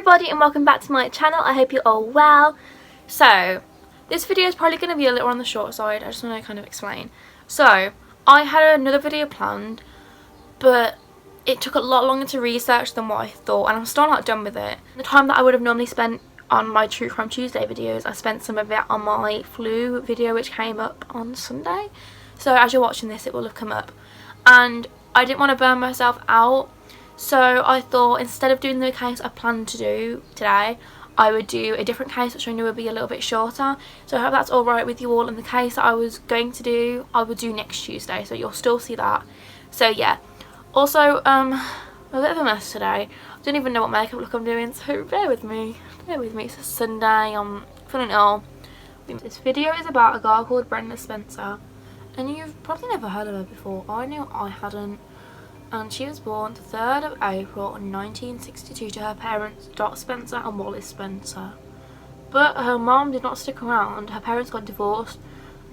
everybody and welcome back to my channel. I hope you're all well. So this video is probably going to be a little on the short side. I just want to kind of explain. So I had another video planned, but it took a lot longer to research than what I thought, and I'm still not done with it. The time that I would have normally spent on my True Crime Tuesday videos, I spent some of it on my flu video, which came up on Sunday. So as you're watching this, it will have come up, and I didn't want to burn myself out. So I thought instead of doing the case I planned to do today, I would do a different case which I knew would be a little bit shorter. So I hope that's alright with you all, and the case that I was going to do, I will do next Tuesday, so you'll still see that. So yeah. Also, I'm a bit of a mess today. I don't even know what makeup look I'm doing, so bear with me. Bear with me. It's a Sunday, I'm feeling ill. This video is about a girl called Brenda Spencer, and you've probably never heard of her before. I knew I hadn't. And she was born the 3rd of April 1962 to her parents Dot Spencer and Wallace Spencer. But her mum did not stick around. Her parents got divorced,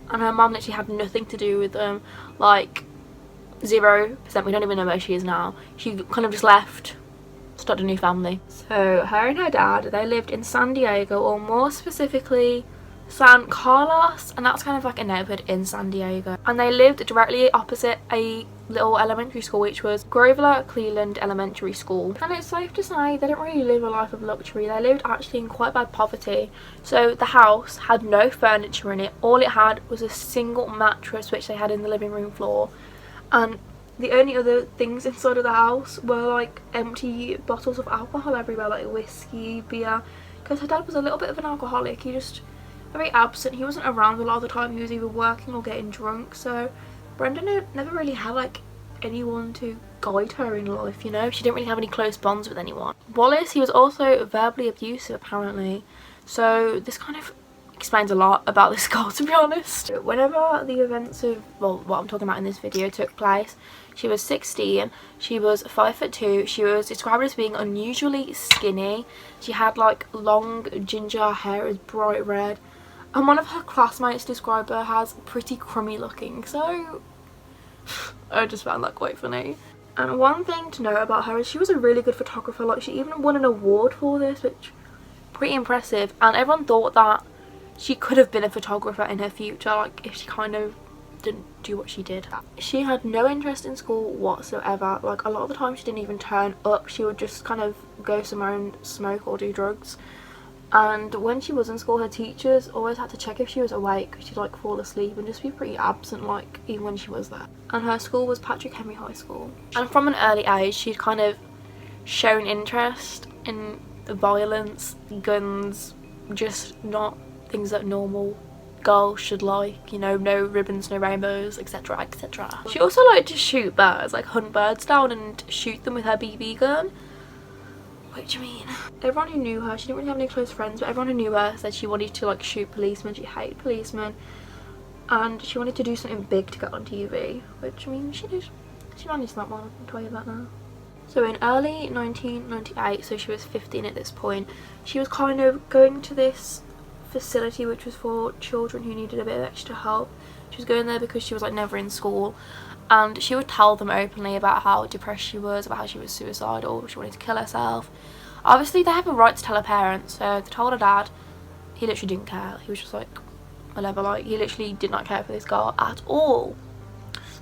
and her mum literally had nothing to do with them. Like 0%. We don't even know where she is now. She kind of just left, started a new family. So her and her dad, they lived in San Diego, or more specifically San Carlos, and that's kind of like a neighborhood in San Diego. And they lived directly opposite a little elementary school, which was Grover Cleveland Elementary School. And it's safe to say they didn't really live a life of luxury. They lived actually in quite bad poverty. So the house had no furniture in it. All it had was a single mattress which they had in the living room floor, and the only other things inside of the house were like empty bottles of alcohol everywhere, like whiskey, beer, because her dad was a little bit of an alcoholic. He just very absent. He wasn't around a lot of the time. He was either working or getting drunk. So Brenda never really had like anyone to guide her in life, you know. She didn't really have any close bonds with anyone. Wallace, he was also verbally abusive apparently. So this kind of explains a lot about this girl, to be honest. Whenever the events of, well, what I'm talking about in this video took place, she was 16, she was 5'2", she was described as being unusually skinny, she had like long ginger hair, it was bright red, and one of her classmates described her as pretty crummy looking, so I just found that quite funny. And one thing to note about her is she was a really good photographer. Like, she even won an award for this, which pretty impressive, and everyone thought that she could have been a photographer in her future, like if she kind of didn't do what she did. She had no interest in school whatsoever. Like, a lot of the time she didn't even turn up. She would just kind of go somewhere and smoke or do drugs. And when she was in school, her teachers always had to check if she was awake, because she'd like fall asleep and just be pretty absent, like even when she was there. And her school was Patrick Henry High School. And from an early age she'd kind of shown interest in violence, guns, just not things that normal girls should like, you know, no ribbons, no rainbows, etc, etc. She also liked to shoot birds, like hunt birds down and shoot them with her BB gun. Which, I mean, everyone who knew her, she didn't really have any close friends, but everyone who knew her said she wanted to like shoot policemen. She hated policemen, and she wanted to do something big to get on TV, which, I mean, she did. She managed that one, I can tell you that now. So in early 1998, so she was 15 at this point, she was kind of going to this facility which was for children who needed a bit of extra help. She was going there because she was like never in school, and she would tell them openly about how depressed she was, about how she was suicidal, she wanted to kill herself. Obviously they have a right to tell her parents, so they told her dad. He literally didn't care. He was just like whatever, like he literally did not care for this girl at all.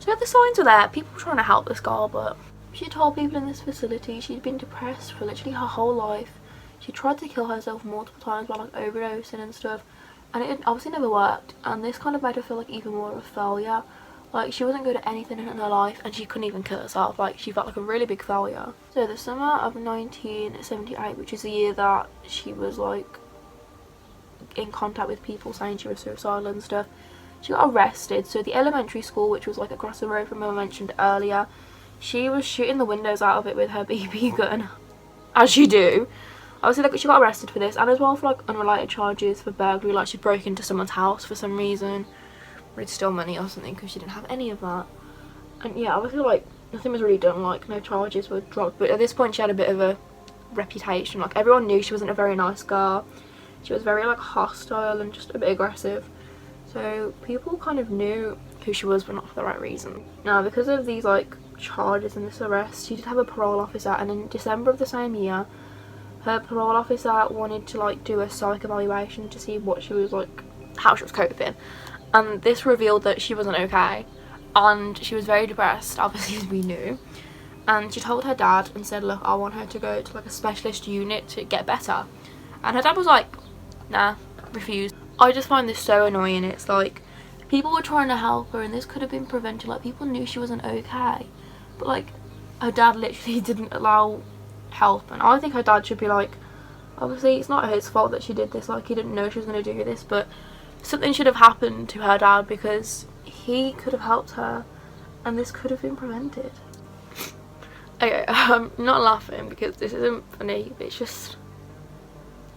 So the signs were there, people were trying to help this girl, but she told people in this facility she'd been depressed for literally her whole life. She tried to kill herself multiple times by like overdosing and stuff, and it obviously never worked, and this kind of made her feel like even more of a failure. Like, she wasn't good at anything in her life, and she couldn't even kill herself. Like, she felt like a really big failure. So the summer of 1978, which is the year that she was like in contact with people saying she was suicidal and stuff, she got arrested. So the elementary school, which was like across the road from where I mentioned earlier, she was shooting the windows out of it with her BB gun, as you do. Obviously, like, she got arrested for this, and as well for like unrelated charges for burglary. Like, she broke into someone's house for some reason, or he'd stole money or something, because she didn't have any of that. And yeah, obviously like nothing was really done, like no charges were dropped, but at this point she had a bit of a reputation. Like, everyone knew she wasn't a very nice girl. She was very like hostile and just a bit aggressive, so people kind of knew who she was, but not for the right reason. Now, because of these like charges and this arrest, she did have a parole officer, and in December of the same year her parole officer wanted to like do a psych evaluation to see what she was like, how she was coping, and this revealed that she wasn't okay and she was very depressed, obviously, as we knew. And she told her dad and said, look, I want her to go to like a specialist unit to get better. And her dad was like, nah, refused. I just find this so annoying. It's like people were trying to help her and this could have been prevented. Like people knew she wasn't okay, but like her dad literally didn't allow help. And I think her dad should be like, obviously it's not his fault that she did this, like he didn't know she was going to do this, but something should have happened to her dad because he could have helped her and this could have been prevented. Okay, I'm not laughing because this isn't funny, but it's just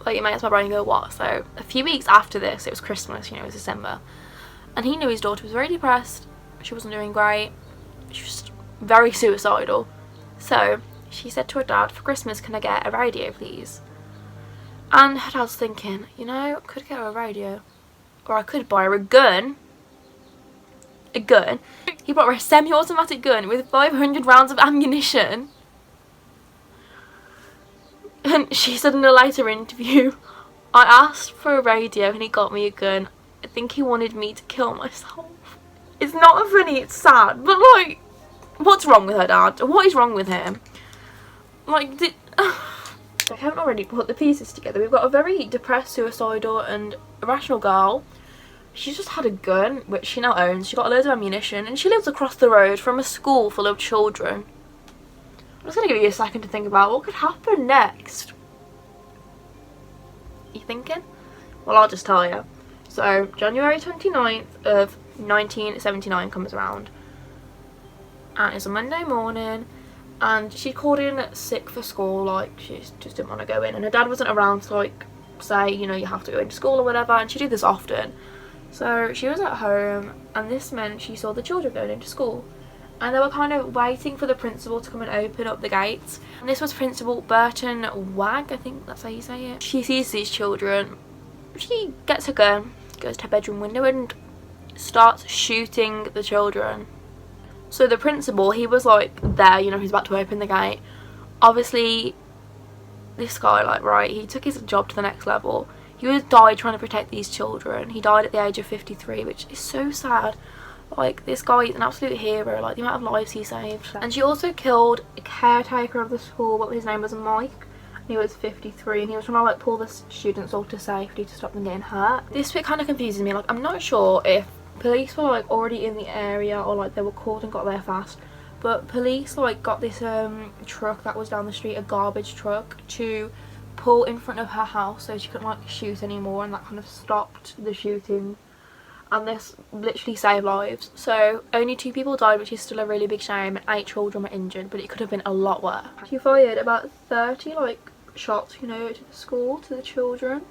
like it makes my brain go what. So a few weeks after this, it was Christmas, you know, it was December, and he knew his daughter was very depressed, she wasn't doing great, she was just very suicidal. So she said to her dad, for Christmas can I get a radio please? And her dad's thinking, you know, I could get her a radio, or I could buy her a gun. A gun? He bought her a semi-automatic gun with 500 rounds of ammunition. And she said in a later interview, I asked for a radio and he got me a gun. I think he wanted me to kill myself. It's not funny, it's sad, but like, what's wrong with her dad? What is wrong with him? Like, I haven't already put the pieces together. We've got a very depressed, suicidal and irrational girl. She's just had a gun, which she now owns. She got loads of ammunition and she lives across the road from a school full of children. I'm just going to give you a second to think about what could happen next. You thinking? Well, I'll just tell you. So, January 29th of 1979 comes around. And it's a Monday morning. And she called in sick for school, like, she just didn't want to go in. And her dad wasn't around to, like, say, you know, you have to go into school or whatever. And she did this often. So she was at home, and this meant she saw the children going into school. And they were kind of waiting for the principal to come and open up the gates. And this was Principal Burton Wag, I think that's how you say it. She sees these children. She gets a gun, goes to her bedroom window and starts shooting the children. So the principal, he was like there, you know, he's about to open the gate. Obviously, this guy, like, right, he took his job to the next level. He died trying to protect these children. He died at the age of 53, which is so sad. Like, this guy is an absolute hero, like, the amount of lives he saved. And she also killed a caretaker of the school, but his name was Mike. And he was 53, and he was trying to, like, pull the students all to safety to stop them getting hurt. This bit kind of confuses me. Like, I'm not sure if police were, like, already in the area or, like, they were called and got there fast. But police, like, got this truck that was down the street, a garbage truck, to pull in front of her house so she couldn't like shoot anymore, and that kind of stopped the shooting, and this literally saved lives. So only 2 people died, which is still a really big shame, and 8 children were injured, but it could have been a lot worse. She fired about 30 like shots, you know, to the school, to the children,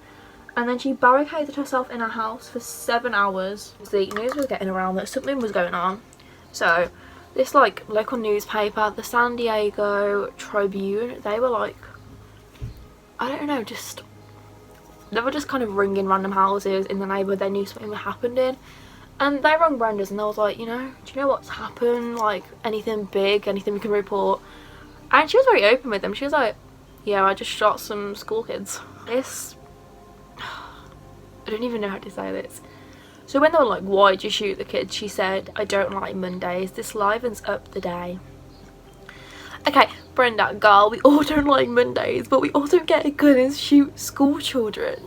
and then she barricaded herself in her house for 7 hours. The news was getting around that something was going on, so this like local newspaper, the San Diego Tribune, they were like, I don't know, just they were just kind of ringing random houses in the neighbourhood they knew something had happened in, and they rang Brenda's and they was like, you know, do you know what's happened, like anything big, anything we can report? And she was very open with them. She was like, yeah, I just shot some school kids. This, I don't even know how to say this. So when they were like, why'd you shoot the kids, she said, I don't like Mondays, this livens up the day. Okay, Brenda, girl, we all don't like Mondays, but we all don't get a gun and shoot school children.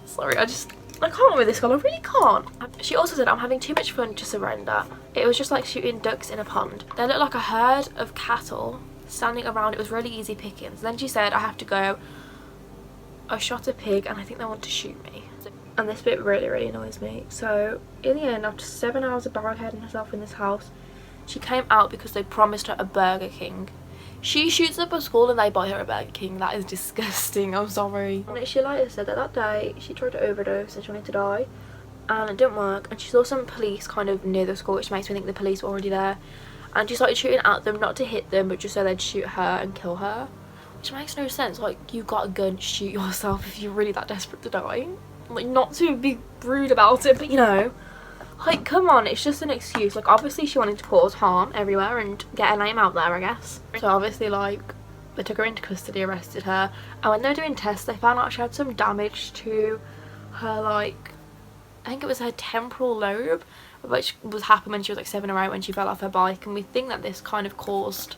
Sorry, I can't with this girl, I really can't. She also said, I'm having too much fun to surrender. It was just like shooting ducks in a pond. They looked like a herd of cattle standing around. It was really easy pickings. Then she said, I have to go. I shot a pig and I think they want to shoot me. And this bit really, really annoys me. So in the end, after 7 hours of barricading herself in this house, she came out because they promised her a Burger King. She shoots up a school and they buy her a Burger King. That is disgusting, I'm sorry. And she later said that that day she tried to overdose and she wanted to die, and it didn't work, and she saw some police kind of near the school, which makes me think the police were already there, and she started shooting at them, not to hit them but just so they'd shoot her and kill her, which makes no sense. Like, you got a gun, shoot yourself if you're really that desperate to die. Like, not to be rude about it, but you know, like, come on, it's just an excuse. Like, obviously she wanted to cause harm everywhere and get her name out there, I guess. So obviously, like, They took her into custody, arrested her, and when they were doing tests they found out she had some damage to her, like, I think it was her temporal lobe, which was happened when she was like 7 or 8 when she fell off her bike, and we think that this kind of caused,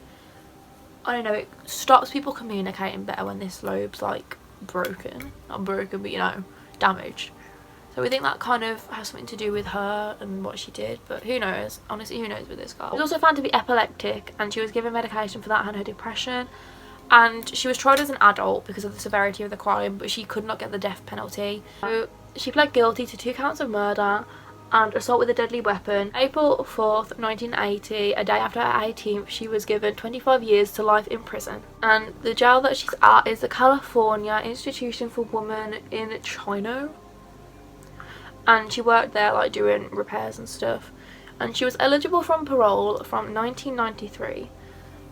I don't know, it stops people communicating better when this lobe's like broken. Not broken, but you know, damaged. So we think that kind of has something to do with her and what she did, but who knows? Honestly, who knows with this girl. She was also found to be epileptic, and she was given medication for that and her depression. And she was tried as an adult because of the severity of the crime, but she could not get the death penalty. So she pled guilty to 2 counts of murder and assault with a deadly weapon. April 4th, 1980, a day after her 18th, she was given 25 years to life in prison. And the jail that she's at is the California Institution for Women in China. And she worked there like doing repairs and stuff. And she was eligible from parole from 1993.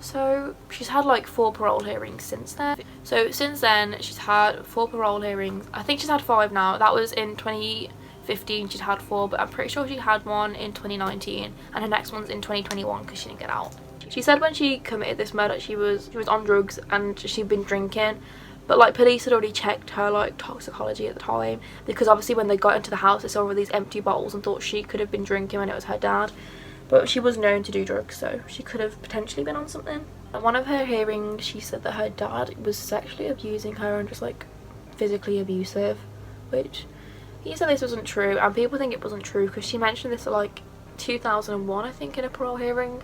So she's had like 4 parole hearings since then. So since then she's had 4 parole hearings. I think she's had 5 now. That was in 2015 she'd had 4, but I'm pretty sure she had one in 2019 and her next one's in 2021 because she didn't get out. She said when she committed this murder she was on drugs and she'd been drinking, but like police had already checked her like toxicology at the time, because obviously when they got into the house they saw all these empty bottles and thought she could have been drinking when it was her dad. But she was known to do drugs, so she could have potentially been on something. At one of her hearings, she said that her dad was sexually abusing her and just like physically abusive, which he said this wasn't true, and people think it wasn't true because she mentioned this at like 2001, I think, in a parole hearing.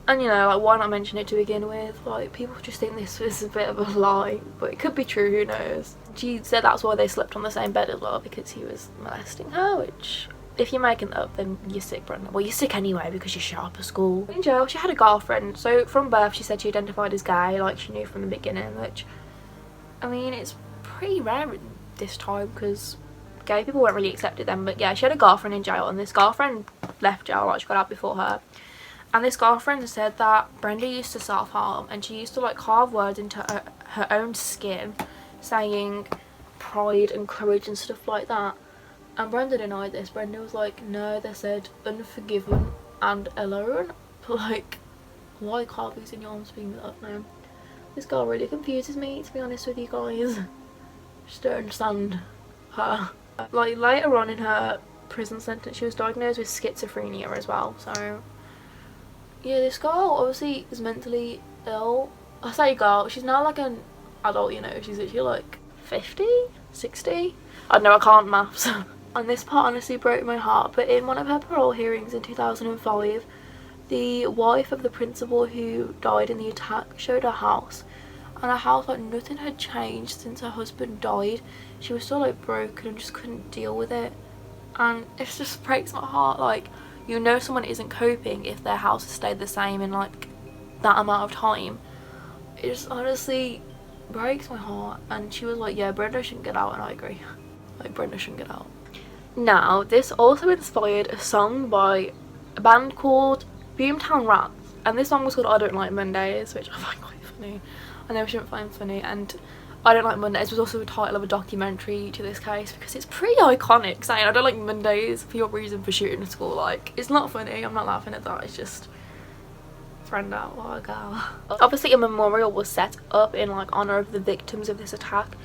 And you know, like, why not mention it to begin with? Like, people just think this was a bit of a lie, but it could be true, who knows. She said that's why they slept on the same bed as well, because he was molesting her, which, if you're making that up, then you're sick, Brenda. Well, you're sick anyway because you're sharp at school. In jail, she had a girlfriend. So from birth, she said she identified as gay, like she knew from the beginning, which, I mean, it's pretty rare in this time because gay people weren't really accepted then. But yeah, she had a girlfriend in jail, and this girlfriend left jail, like she got out before her. And this girlfriend said that Brenda used to self-harm, and she used to like carve words into her own skin, saying pride and courage and stuff like that. And Brenda denied this. Brenda was like, no, they said unforgiven and alone. But like, why carve these in your arms being that name? This girl really confuses me, to be honest with you guys. Just don't understand her. Like, later on in her prison sentence, she was diagnosed with schizophrenia as well. So yeah, this girl obviously is mentally ill. I say girl, she's now like an adult, you know. She's actually like 50, 60. I don't know, I can't maths. And this part honestly broke my heart, but in one of her parole hearings in 2005, the wife of the principal who died in the attack showed her house, and her house, like, nothing had changed since her husband died. She was still like broken and just couldn't deal with it, and it just breaks my heart. Like, you know someone isn't coping if their house has stayed the same in like that amount of time. It just honestly breaks my heart. And she was like, yeah, Brenda shouldn't get out, and I agree. Like, Brenda shouldn't get out. Now, this also inspired a song by a band called Boomtown Rats, and this song was called I Don't Like Mondays, which I find quite funny. I know I shouldn't find funny, and I Don't Like Mondays was also the title of a documentary to this case because it's pretty iconic, saying I don't like Mondays for your reason for shooting at school. Like, it's not funny, I'm not laughing at that, it's just Brenda, what a girl. Obviously a memorial was set up in like honour of the victims of this attack,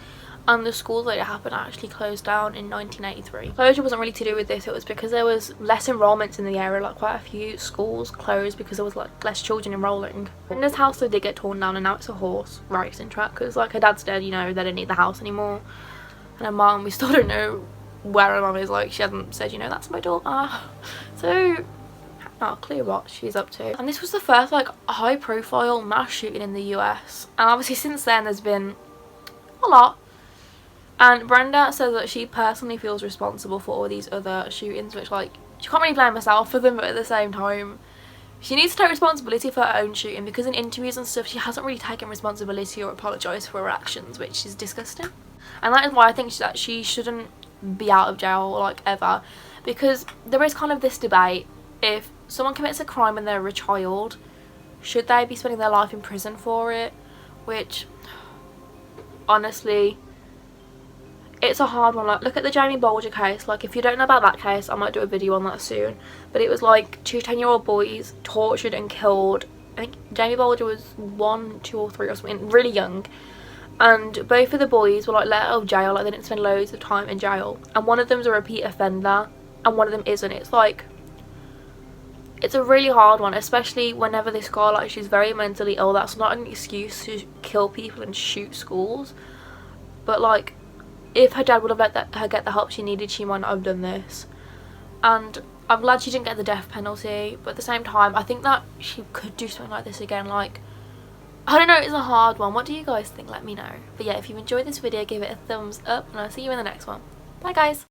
and the school that it happened actually closed down in 1983. Closure wasn't really to do with this, it was because there was less enrollments in the area. Like, quite a few schools closed because there was like less children enrolling. Brenda's house did get torn down, and now it's a horse racing track because like her dad's dead, you know, they didn't need the house anymore. And her mum, we still don't know where her mum is. Like, she hasn't said, you know, that's my daughter. So not clear what she's up to. And this was the first like high profile mass shooting in the US, and obviously since then there's been a lot. And Brenda says that she personally feels responsible for all these other shootings, which, like, she can't really blame herself for them, but at the same time she needs to take responsibility for her own shooting, because in interviews and stuff she hasn't really taken responsibility or apologised for her actions, which is disgusting. And that is why I think that she shouldn't be out of jail, like, ever, because there is kind of this debate: if someone commits a crime when they're a child, should they be spending their life in prison for it? Which, honestly, it's a hard one. Like, look at the Jamie Bolger case. Like, if you don't know about that case, I might do a video on that soon, but it was like 2 10-year-old boys tortured and killed I think Jamie Bolger was 1, 2 or 3 or something, really young. And both of the boys were like let out of jail, like they didn't spend loads of time in jail. And one of them's a repeat offender and one of them isn't. It's like, it's a really hard one, especially whenever this girl, like, she's very mentally ill. That's not an excuse to kill people and shoot schools. But like, if her dad would have let her get the help she needed, she might not have done this. And I'm glad she didn't get the death penalty, but at the same time, I think that she could do something like this again. Like, I don't know, it's a hard one. What do you guys think? Let me know. But yeah, if you enjoyed this video, give it a thumbs up, and I'll see you in the next one. Bye guys!